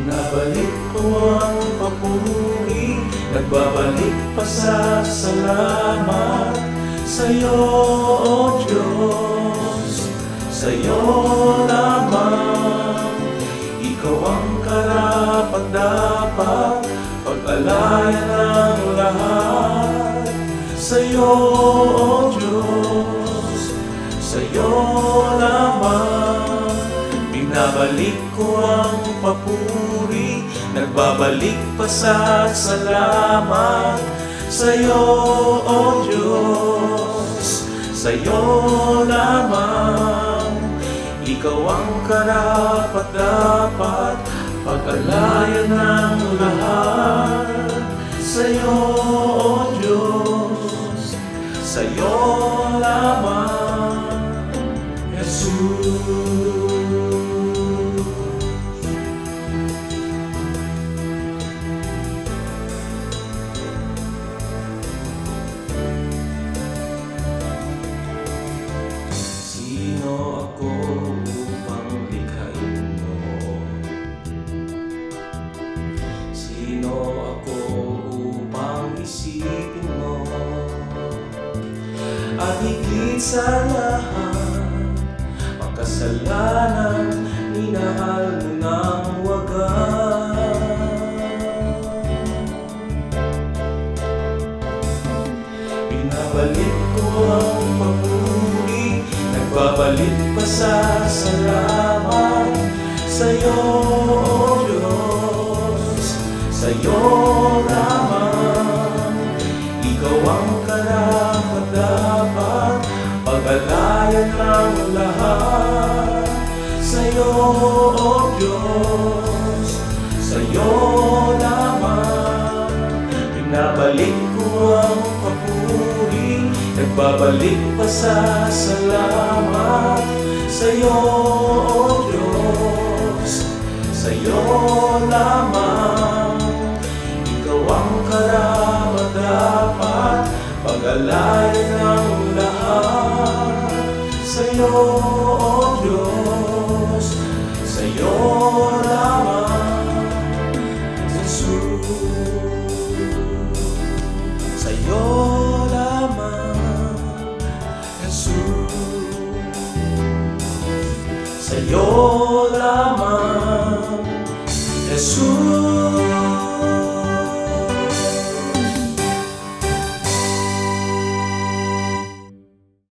Binabalik ko ang papuri, nagbabalik pasasalamat sa'yo, O Diyos, sa'yo lamang. Ikaw ang karapat-dapat, pag-alayan ng lahat sa'yo, O Diyos, sa'yo lamang. Binabalik ko ang papuri, nagbabalik pasasalamat sa'yo, O Diyos, sa'yo lamang. Ikaw ang karapat-dapat, pag-alayan ng lahat sa'yo, O Diyos, sa'yo lamang, Jesus. At higit sa lahat, makasalanan, minahal mo ng wagas. Binabalik ko ang papuri, nagbabalik pasasalamat sa'yo, O Diyos, sa'yo lamang. Ikaw ang karapat-dapat, pag-alayan ng lahat sa'yo, O Diyos, sa'yo lamang. Binabalik ko ang papuri, nagbabalik pasasalamat sa'yo, O Diyos, sa'yo lamang. Ikaw ang karapat-dapat, pag-alayan ng lahat sa'yo, O Diyos, sa'yo lamang, Jesus. Sa'yo lamang, Jesus. Sa'yo lamang, Jesus.